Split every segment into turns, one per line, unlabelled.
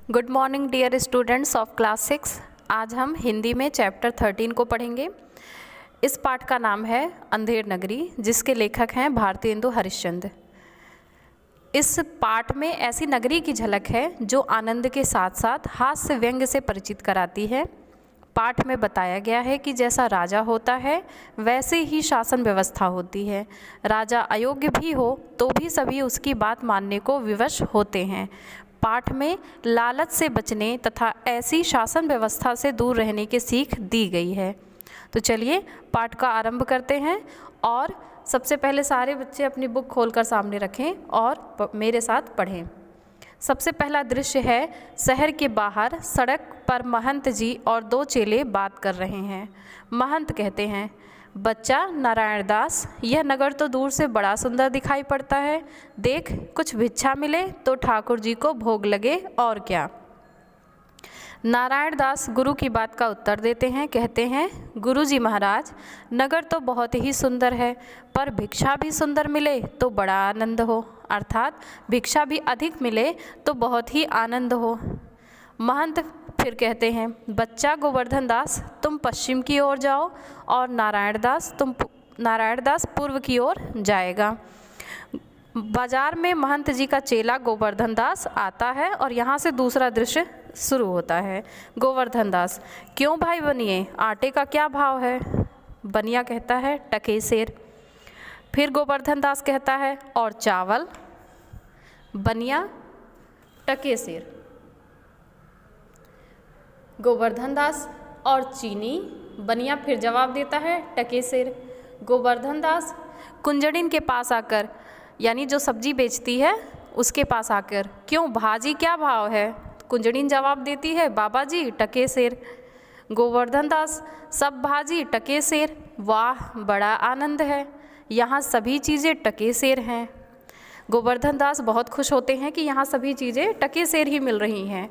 Good morning dear students of class 6। आज हम हिंदी में चैप्टर 13 को पढ़ेंगे। इस पाठ का नाम है अंधेर नगरी, जिसके लेखक हैं भारतेंदु हरिश्चंद्र। इस पाठ में ऐसी नगरी की झलक है जो आनंद के साथ साथ हास्य व्यंग्य से परिचित कराती है। पाठ में बताया गया है कि जैसा राजा होता है वैसे ही शासन व्यवस्था होती है। राजा अयोग्य भी हो तो भी सभी उसकी बात मानने को विवश होते हैं। पाठ में लालच से बचने तथा ऐसी शासन व्यवस्था से दूर रहने की सीख दी गई है। तो चलिए पाठ का आरंभ करते हैं और सबसे पहले सारे बच्चे अपनी बुक खोलकर सामने रखें और मेरे साथ पढ़ें। सबसे पहला दृश्य है शहर के बाहर सड़क पर महंत जी और दो चेले बात कर रहे हैं। महंत कहते हैं, बच्चा नारायण दास, यह नगर तो दूर से बड़ा सुंदर दिखाई पड़ता है। देख, कुछ भिक्षा मिले तो ठाकुर जी को भोग लगे और क्या। नारायण दास गुरु की बात का उत्तर देते हैं, कहते हैं, गुरु जी महाराज, नगर तो बहुत ही सुंदर है, पर भिक्षा भी सुंदर मिले तो बड़ा आनंद हो, अर्थात भिक्षा भी अधिक मिले तो बहुत ही आनंद हो। महंत फिर कहते हैं, बच्चा गोवर्धन दास, तुम पश्चिम की ओर जाओ और नारायण दास पूर्व की ओर जाएगा। बाजार में महंत जी का चेला गोवर्धन दास आता है और यहाँ से दूसरा दृश्य शुरू होता है। गोवर्धन दास, क्यों भाई बनिए, आटे का क्या भाव है? बनिया कहता है, टके सेर। फिर गोवर्धन दास कहता है, और चावल? बनिया, टके सेर। गोवर्धन दास, और चीनी? बनिया फिर जवाब देता है, टके सेर। गोवर्धन दास कुंजड़िन के पास आकर, यानी जो सब्जी बेचती है उसके पास आकर, क्यों भाजी क्या भाव है? कुंजड़िन जवाब देती है, बाबा जी टके सेर। गोवर्धन दास, सब भाजी टके सेर। वाह, बड़ा आनंद है, यहाँ सभी चीज़ें टके सेर हैं। गोवर्धन दास बहुत खुश होते हैं कि यहाँ सभी चीज़ें टके सेर ही मिल रही हैं,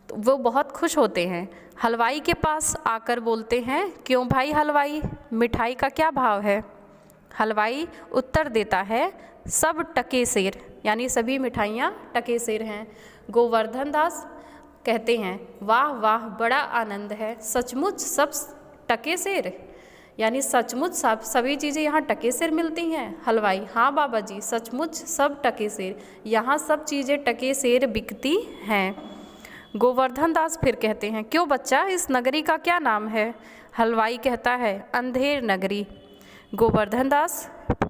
तो वो बहुत खुश होते हैं। हलवाई के पास आकर बोलते हैं, क्यों भाई हलवाई, मिठाई का क्या भाव है? हलवाई उत्तर देता है, सब टके सेर, यानी सभी मिठाइयाँ टके सेर हैं। गोवर्धन दास कहते हैं, वाह वाह, बड़ा आनंद है, सचमुच सब टके सेर, यानी सचमुच सभी चीज़ें यहाँ टके सेर मिलती हैं। हलवाई, हाँ बाबा जी, सचमुच सब टके सेर, यहाँ सब चीज़ें टके सेर बिकती हैं। गोवर्धन दास फिर कहते हैं, क्यों बच्चा, इस नगरी का क्या नाम है? हलवाई कहता है, अंधेर नगरी। गोवर्धन दास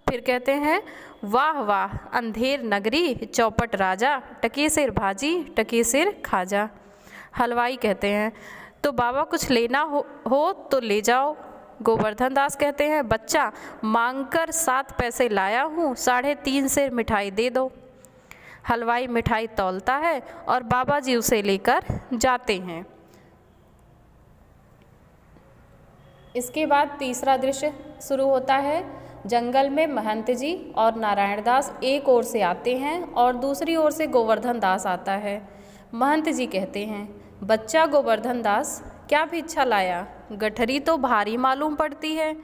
फिर कहते हैं, वाह वाह, अंधेर नगरी, चौपट राजा, टके सेर भाजी, टके सेर खाजा। हलवाई कहते हैं, तो बाबा कुछ लेना हो तो ले जाओ। गोवर्धन दास कहते हैं, बच्चा मांगकर 7 पैसे लाया हूँ, 3.5 सेर मिठाई दे दो। हलवाई मिठाई तौलता है और बाबा जी उसे लेकर जाते हैं। इसके बाद तीसरा दृश्य शुरू होता है। जंगल में महंत जी और नारायण दास एक ओर से आते हैं और दूसरी ओर से गोवर्धन दास आता है। महंत जी कहते हैं, बच्चा गोवर्धन दास, क्या भिक्षा लाया? गठरी तो भारी मालूम पड़ती है।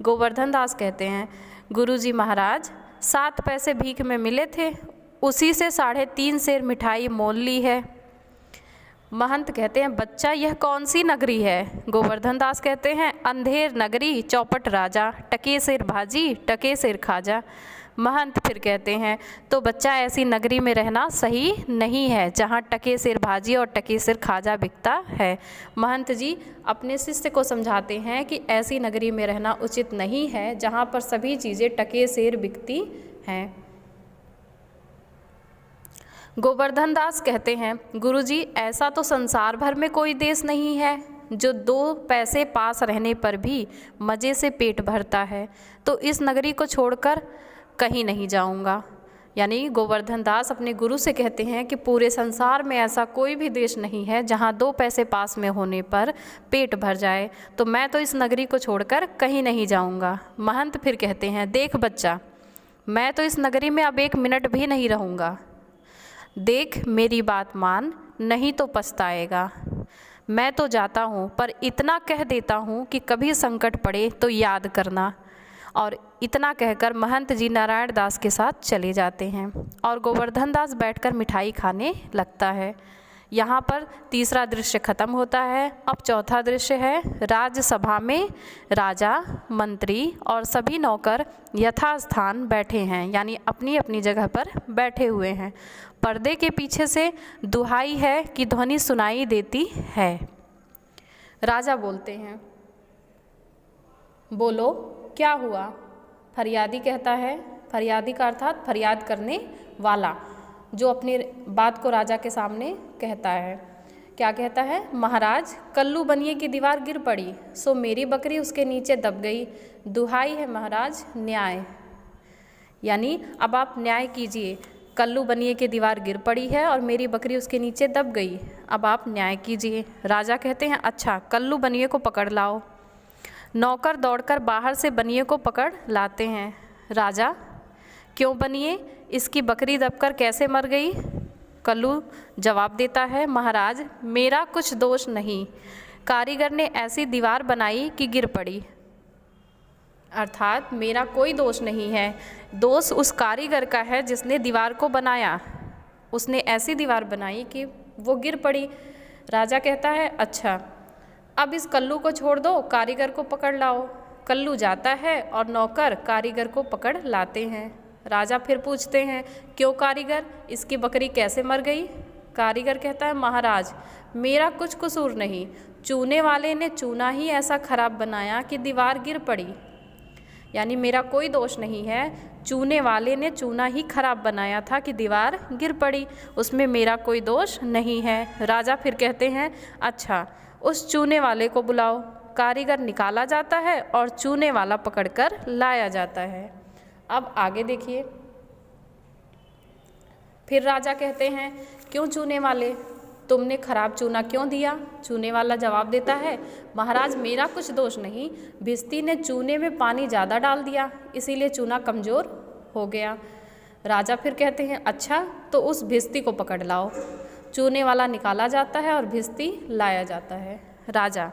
गोवर्धन दास कहते हैं, गुरु जी महाराज, 7 पैसे भीख में मिले थे, उसी से 3.5 सेर मिठाई मोल ली है। महंत कहते हैं, बच्चा यह कौन सी नगरी है? गोवर्धन दास कहते हैं, अंधेर नगरी, चौपट राजा, टके सेर भाजी, टके सेर खाजा। महंत फिर कहते हैं, तो बच्चा ऐसी नगरी में रहना सही नहीं है जहाँ टके सेर भाजी और टके सेर खाजा बिकता है। महंत जी अपने शिष्य को समझाते हैं कि ऐसी नगरी में रहना उचित नहीं है जहाँ पर सभी चीज़ें टके सेर बिकती हैं। गोवर्धन दास कहते हैं, गुरुजी, ऐसा तो संसार भर में कोई देश नहीं है जो 2 पैसे पास रहने पर भी मज़े से पेट भरता है, तो इस नगरी को छोड़कर कहीं नहीं जाऊंगा। यानी गोवर्धन दास अपने गुरु से कहते हैं कि पूरे संसार में ऐसा कोई भी देश नहीं है जहाँ 2 पैसे पास में होने पर पेट भर जाए, तो मैं तो इस नगरी को छोड़कर कहीं नहीं जाऊंगा। महंत फिर कहते हैं, देख बच्चा, मैं तो इस नगरी में अब 1 मिनट भी नहीं रहूँगा। देख, मेरी बात मान, नहीं तो पछताएगा। मैं तो जाता हूँ, पर इतना कह देता हूँ कि कभी संकट पड़े तो याद करना। और इतना कहकर महंत जी नारायण दास के साथ चले जाते हैं और गोवर्धन दास बैठकर मिठाई खाने लगता है। यहाँ पर तीसरा दृश्य खत्म होता है। अब चौथा दृश्य है, राज्यसभा में राजा, मंत्री और सभी नौकर यथास्थान बैठे हैं, यानी अपनी अपनी जगह पर बैठे हुए हैं। पर्दे के पीछे से दुहाई है कि ध्वनि सुनाई देती है। राजा बोलते हैं, बोलो क्या हुआ? फरियादी कहता है, फरियादी का अर्थात फरियाद करने वाला, जो अपनी बात को राजा के सामने कहता है। क्या कहता है? महाराज, कल्लू बनिए की दीवार गिर पड़ी, सो मेरी बकरी उसके नीचे दब गई। दुहाई है महाराज, न्याय। यानी अब आप न्याय कीजिए। कल्लू बनिए की दीवार गिर पड़ी है और मेरी बकरी उसके नीचे दब गई, अब आप न्याय कीजिए। राजा कहते हैं, अच्छा, कल्लू बनिए को पकड़ लाओ। नौकर दौड़कर बाहर से बनिए को पकड़ लाते हैं। राजा, क्यों बनिए, इसकी बकरी दबकर कैसे मर गई? कल्लू जवाब देता है, महाराज, मेरा कुछ दोष नहीं, कारीगर ने ऐसी दीवार बनाई कि गिर पड़ी। अर्थात मेरा कोई दोष नहीं है, दोष उस कारीगर का है जिसने दीवार को बनाया। उसने ऐसी दीवार बनाई कि वो गिर पड़ी। राजा कहता है, अच्छा, अब इस कल्लू को छोड़ दो, कारीगर को पकड़ लाओ। कल्लू जाता है और नौकर कारीगर को पकड़ लाते हैं। राजा फिर पूछते हैं, क्यों कारीगर, इसकी बकरी कैसे मर गई? कारीगर कहता है, महाराज, मेरा कुछ कसूर नहीं, चूने वाले ने चूना ही ऐसा खराब बनाया कि दीवार गिर पड़ी। यानी मेरा कोई दोष नहीं है, चूने वाले ने चूना ही खराब बनाया था कि दीवार गिर पड़ी, उसमें मेरा कोई दोष नहीं है। राजा फिर कहते हैं, अच्छा, उस चूने वाले को बुलाओ। कारीगर निकाला जाता है और चूने वाला पकड़कर लाया जाता है। अब आगे देखिए। फिर राजा कहते हैं, क्यों चूने वाले, तुमने खराब चूना क्यों दिया? चूने वाला जवाब देता है, महाराज, मेरा कुछ दोष नहीं, भिस्ती ने चूने में पानी ज़्यादा डाल दिया, इसीलिए चूना कमज़ोर हो गया। राजा फिर कहते हैं, अच्छा, तो उस भिस्ती को पकड़ लाओ। चूने वाला निकाला जाता है और भिस्ती लाया जाता है। राजा,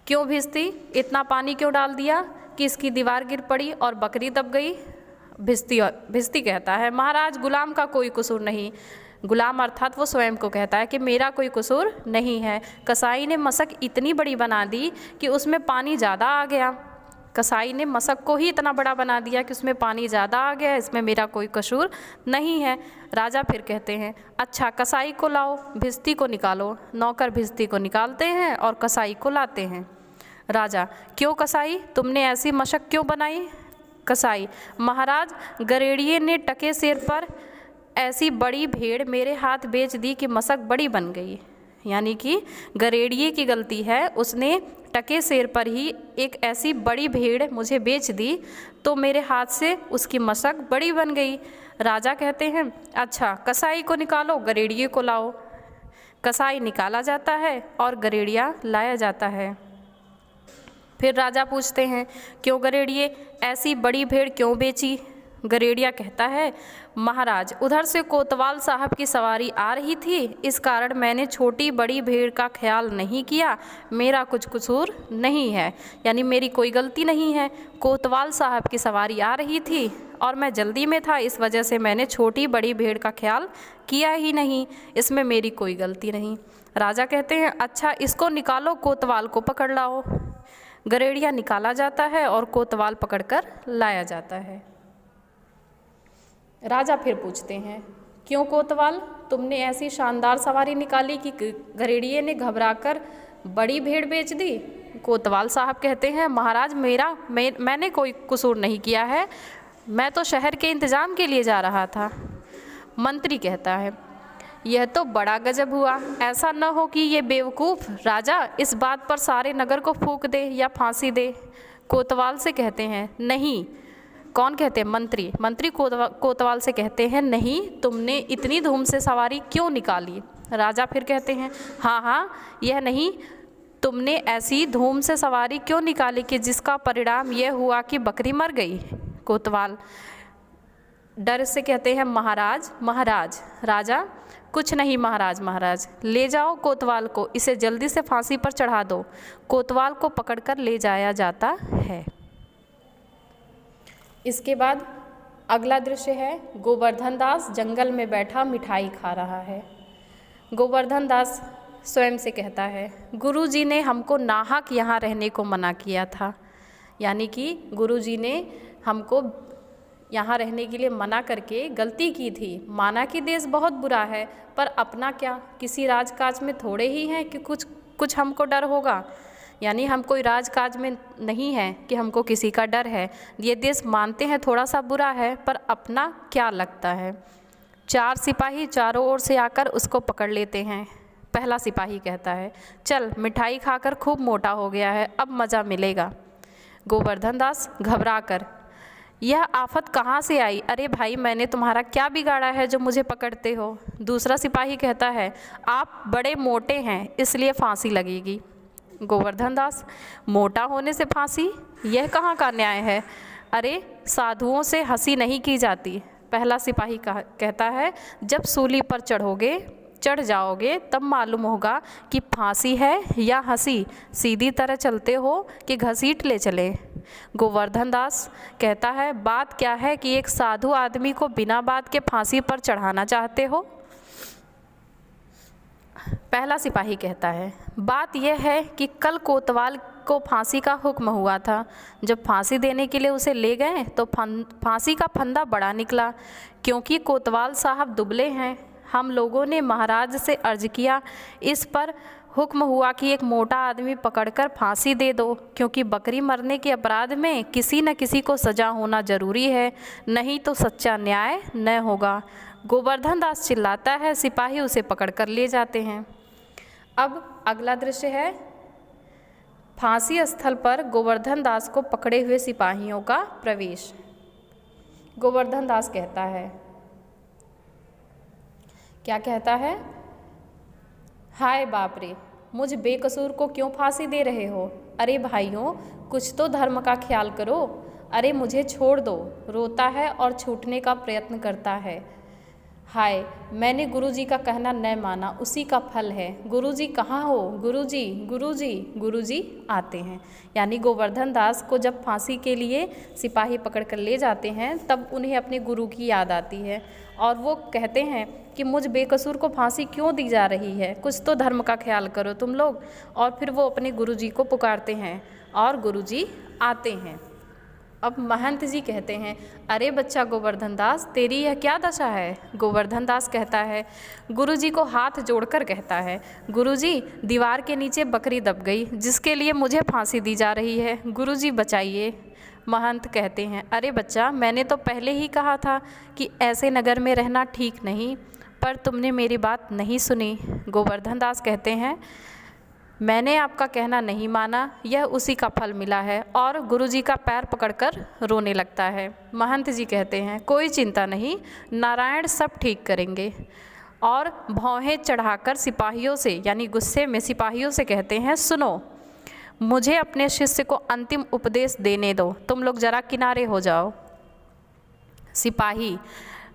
क्यों भिस्ती, इतना पानी क्यों डाल दिया कि इसकी दीवार गिर पड़ी और बकरी दब गई? भिस्ती कहता है, महाराज, गुलाम का कोई कसूर नहीं। गुलाम अर्थात वो स्वयं को कहता है कि मेरा कोई कसूर नहीं है। कसाई ने मशक इतनी बड़ी बना दी कि उसमें पानी ज़्यादा आ गया। कसाई ने मशक को ही इतना बड़ा बना दिया कि उसमें पानी ज़्यादा आ गया, इसमें मेरा कोई कसूर नहीं है। राजा फिर कहते हैं, अच्छा, कसाई को लाओ, भिस्ती को निकालो। नौकर भिस्ती को निकालते हैं और कसाई को लाते हैं। राजा, क्यों कसाई, तुमने ऐसी मशक क्यों बनाई? कसाई, महाराज, गरेड़िए ने टके सिर पर ऐसी बड़ी भेड़ मेरे हाथ बेच दी कि मशक बड़ी बन गई। यानी कि गरेड़िए की गलती है, उसने टके सिर पर ही एक ऐसी बड़ी भेड़ मुझे बेच दी तो मेरे हाथ से उसकी मशक बड़ी बन गई। राजा कहते हैं, अच्छा, कसाई को निकालो, गरेड़िए को लाओ। कसाई निकाला जाता है और गरेड़िया लाया जाता है। फिर राजा पूछते हैं, क्यों गरेड़िए, ऐसी बड़ी भेड़ क्यों बेची? गरेड़िया कहता है, महाराज, उधर से कोतवाल साहब की सवारी आ रही थी, इस कारण मैंने छोटी बड़ी भेड़ का ख्याल नहीं किया, मेरा कुछ कसूर नहीं है। यानी मेरी कोई गलती नहीं है, कोतवाल साहब की सवारी आ रही थी और मैं जल्दी में था, इस वजह से मैंने छोटी बड़ी भेड़ का ख्याल किया ही नहीं, इसमें मेरी कोई गलती नहीं। राजा कहते हैं, अच्छा, इसको निकालो, कोतवाल को पकड़ लाओ। गरेड़िया निकाला जाता है और कोतवाल पकड़कर लाया जाता है। राजा फिर पूछते हैं, क्यों कोतवाल, तुमने ऐसी शानदार सवारी निकाली कि गरेड़िए ने घबराकर बड़ी भेड़ बेच दी? कोतवाल साहब कहते हैं, महाराज, मैंने कोई कसूर नहीं किया है, मैं तो शहर के इंतजाम के लिए जा रहा था। मंत्री कहता है, यह तो बड़ा गजब हुआ, ऐसा न हो कि ये बेवकूफ़ राजा इस बात पर सारे नगर को फूंक दे या फांसी दे। कोतवाल से कहते हैं, नहीं। कौन कहते हैं? मंत्री कोतवाल से कहते हैं, नहीं, तुमने इतनी धूम से सवारी क्यों निकाली? राजा फिर कहते हैं, हाँ, यह नहीं, तुमने ऐसी धूम से सवारी क्यों निकाली कि जिसका परिणाम यह हुआ कि बकरी मर गई? कोतवाल डर से कहते हैं, महाराज। राजा, कुछ नहीं महाराज, ले जाओ कोतवाल को, इसे जल्दी से फांसी पर चढ़ा दो। कोतवाल को पकड़कर ले जाया जाता है। इसके बाद अगला दृश्य है, गोवर्धन दास जंगल में बैठा मिठाई खा रहा है। गोवर्धन दास स्वयं से कहता है, गुरुजी ने हमको नाहक यहाँ रहने को मना किया था। यानी कि गुरुजी ने हमको यहाँ रहने के लिए मना करके गलती की थी। माना कि देश बहुत बुरा है, पर अपना क्या, किसी राजकाज में थोड़े ही हैं कि कुछ हमको डर होगा। यानी हम कोई राजकाज में नहीं है कि हमको किसी का डर है। ये देश मानते हैं थोड़ा सा बुरा है, पर अपना क्या लगता है। 4 सिपाही चारों ओर से आकर उसको पकड़ लेते हैं। पहला सिपाही कहता है, चल मिठाई खाकर खूब मोटा हो गया है, अब मज़ा मिलेगा। गोवर्धन दास घबरा कर, यह आफत कहाँ से आई? अरे भाई, मैंने तुम्हारा क्या बिगाड़ा है जो मुझे पकड़ते हो? दूसरा सिपाही कहता है, आप बड़े मोटे हैं इसलिए फांसी लगेगी। गोवर्धन दास, मोटा होने से फांसी? यह कहाँ का न्याय है? अरे साधुओं से हंसी नहीं की जाती। पहला सिपाही कहता है, जब सूली पर चढ़ जाओगे तब मालूम होगा कि फांसी है या हंसी। सीधी तरह चलते हो कि घसीट ले चले। गोवर्धन दास कहता है, बात क्या है कि एक साधु आदमी को बिना बात के फांसी पर चढ़ाना चाहते हो? पहला सिपाही कहता है, बात यह है कि कल कोतवाल को फांसी का हुक्म हुआ था। जब फांसी देने के लिए उसे ले गए तो फांसी का फंदा बड़ा निकला। क्योंकि कोतवाल साहब दुबले हैं, हम लोगों ने महाराज से अर्ज किया। इस पर हुक्म हुआ कि एक मोटा आदमी पकड़कर फांसी दे दो, क्योंकि बकरी मरने के अपराध में किसी न किसी को सजा होना जरूरी है, नहीं तो सच्चा न्याय न होगा। गोवर्धन दास चिल्लाता है, सिपाही उसे पकड़कर ले जाते हैं। अब अगला दृश्य है फांसी स्थल पर गोवर्धन दास को पकड़े हुए सिपाहियों का प्रवेश। गोवर्धन दास कहता है, क्या कहता है? हाय बाप रे, मुझ बेकसूर को क्यों फांसी दे रहे हो? अरे भाइयों, कुछ तो धर्म का ख्याल करो। अरे मुझे छोड़ दो। रोता है और छूटने का प्रयत्न करता है। हाय, मैंने गुरुजी का कहना न माना, उसी का फल है। गुरुजी कहाँ हो? गुरुजी, गुरुजी, गुरुजी आते हैं। यानी गोवर्धन दास को जब फांसी के लिए सिपाही पकड़ कर ले जाते हैं तब उन्हें अपने गुरु की याद आती है और वो कहते हैं कि मुझ बेकसूर को फांसी क्यों दी जा रही है, कुछ तो धर्म का ख्याल करो तुम लोग। और फिर वो अपने गुरुजी को पुकारते हैं और गुरुजी आते हैं। अब महंत जी कहते हैं, अरे बच्चा गोवर्धन दास, तेरी यह क्या दशा है? गोवर्धन दास कहता है, गुरुजी को हाथ जोड़कर कहता है, गुरुजी, दीवार के नीचे बकरी दब गई जिसके लिए मुझे फांसी दी जा रही है, गुरुजी बचाइए। महंत कहते हैं, अरे बच्चा, मैंने तो पहले ही कहा था कि ऐसे नगर में रहना ठीक नहीं, पर तुमने मेरी बात नहीं सुनी। गोवर्धन दास कहते हैं, मैंने आपका कहना नहीं माना, यह उसी का फल मिला है, और गुरुजी का पैर पकड़कर रोने लगता है। महंत जी कहते हैं, कोई चिंता नहीं, नारायण सब ठीक करेंगे। और भौहें चढ़ाकर सिपाहियों से, यानी गुस्से में सिपाहियों से कहते हैं, सुनो, मुझे अपने शिष्य को अंतिम उपदेश देने दो, तुम लोग जरा किनारे हो जाओ। सिपाही,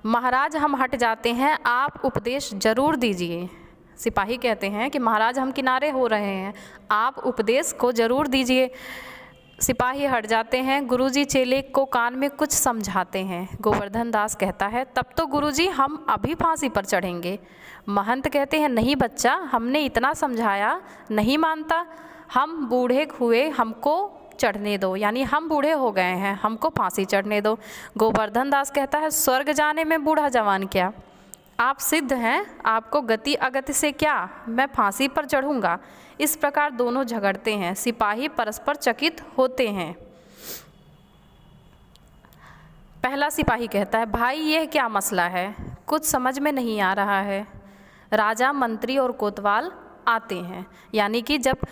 महाराज हम हट जाते हैं, आप उपदेश जरूर दीजिए। सिपाही कहते हैं कि महाराज हम किनारे हो रहे हैं, आप उपदेश को जरूर दीजिए। सिपाही हट जाते हैं। गुरुजी चेले को कान में कुछ समझाते हैं। गोवर्धन दास कहता है, तब तो गुरुजी हम अभी फांसी पर चढ़ेंगे। महंत कहते हैं, नहीं बच्चा, हमने इतना समझाया, नहीं मानता, हम बूढ़े हुए, हमको चढ़ने दो, यानी हम बूढ़े हो गए हैं, हमको फांसी चढ़ने दो। गोवर्धन दास कहता है, स्वर्ग जाने में बूढ़ा जवान क्या, आप सिद्ध हैं, आपको गति अगति से क्या, मैं फांसी पर चढ़ूंगा। इस प्रकार दोनों झगड़ते हैं। सिपाही परस्पर चकित होते हैं। पहला सिपाही कहता है, भाई यह क्या मसला है, कुछ समझ में नहीं आ रहा है। राजा, मंत्री और कोतवाल आते हैं। यानी कि जब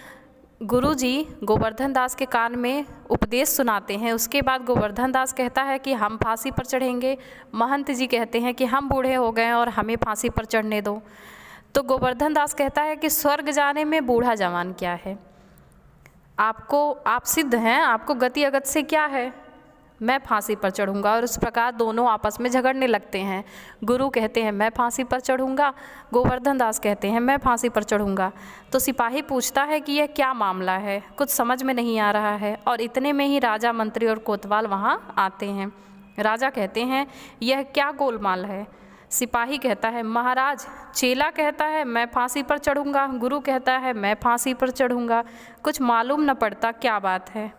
गुरुजी गोवर्धन दास के कान में उपदेश सुनाते हैं, उसके बाद गोवर्धन दास कहता है कि हम फांसी पर चढ़ेंगे। महंत जी कहते हैं कि हम बूढ़े हो गए और हमें फांसी पर चढ़ने दो। तो गोवर्धन दास कहता है कि स्वर्ग जाने में बूढ़ा जवान क्या है, आप सिद्ध हैं, आपको गति अगत से क्या है, मैं फांसी पर चढ़ूंगा। और इस प्रकार दोनों आपस में झगड़ने लगते हैं। गुरु कहते हैं मैं फांसी पर चढ़ूंगा, गोवर्धन दास कहते हैं मैं फांसी पर चढ़ूंगा। तो सिपाही पूछता है कि यह क्या मामला है, कुछ समझ में नहीं आ रहा है। और इतने में ही राजा, मंत्री और कोतवाल वहाँ आते हैं। राजा कहते हैं, यह क्या गोलमाल है, सिपाही कहता है महाराज, चेला कहता है मैं फांसी पर चढ़ूँगा, गुरु कहता है मैं फांसी पर चढ़ूँगा, कुछ मालूम न पड़ता क्या बात है।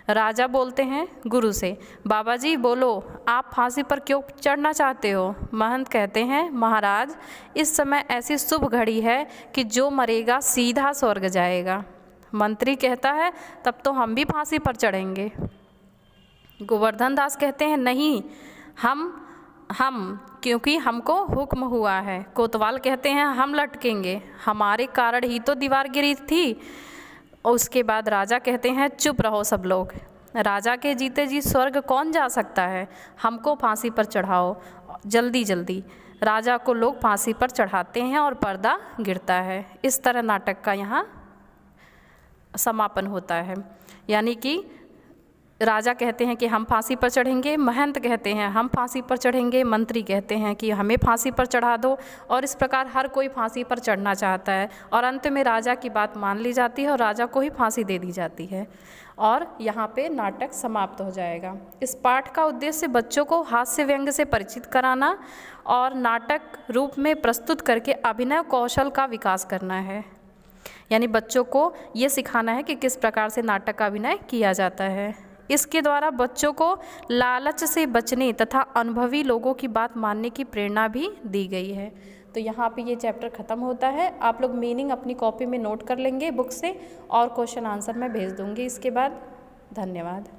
राजा बोलते हैं गुरु से, बाबा जी बोलो, आप फांसी पर क्यों चढ़ना चाहते हो। महंत कहते हैं महाराज, इस समय ऐसी शुभ घड़ी है कि जो मरेगा सीधा स्वर्ग जाएगा। मंत्री कहता है तब तो हम भी फांसी पर चढ़ेंगे। गोवर्धन दास कहते हैं नहीं, हम क्योंकि हमको हुक्म हुआ है। कोतवाल कहते हैं हम लटकेंगे, हमारे कारण ही तो दीवार गिरी थी। उसके बाद राजा कहते हैं चुप रहो सब लोग, राजा के जीते जी स्वर्ग कौन जा सकता है, हमको फांसी पर चढ़ाओ जल्दी जल्दी। राजा को लोग फांसी पर चढ़ाते हैं और पर्दा गिरता है। इस तरह नाटक का यहाँ समापन होता है। यानी कि राजा कहते हैं कि हम फांसी पर चढ़ेंगे, महंत कहते हैं हम फांसी पर चढ़ेंगे, मंत्री कहते हैं कि हमें फांसी पर चढ़ा दो, और इस प्रकार हर कोई फांसी पर चढ़ना चाहता है। और अंत में राजा की बात मान ली जाती है और राजा को ही फांसी दे दी जाती है, और यहाँ पे नाटक समाप्त हो जाएगा। इस पाठ का उद्देश्य बच्चों को हास्य व्यंग्य से परिचित कराना और नाटक रूप में प्रस्तुत करके अभिनय कौशल का विकास करना है। यानी बच्चों को ये सिखाना है कि किस प्रकार से नाटक का अभिनय किया जाता है। इसके द्वारा बच्चों को लालच से बचने तथा अनुभवी लोगों की बात मानने की प्रेरणा भी दी गई है। तो यहाँ पे ये चैप्टर ख़त्म होता है। आप लोग मीनिंग अपनी कॉपी में नोट कर लेंगे बुक से, और क्वेश्चन आंसर मैं भेज दूँगी इसके बाद। धन्यवाद।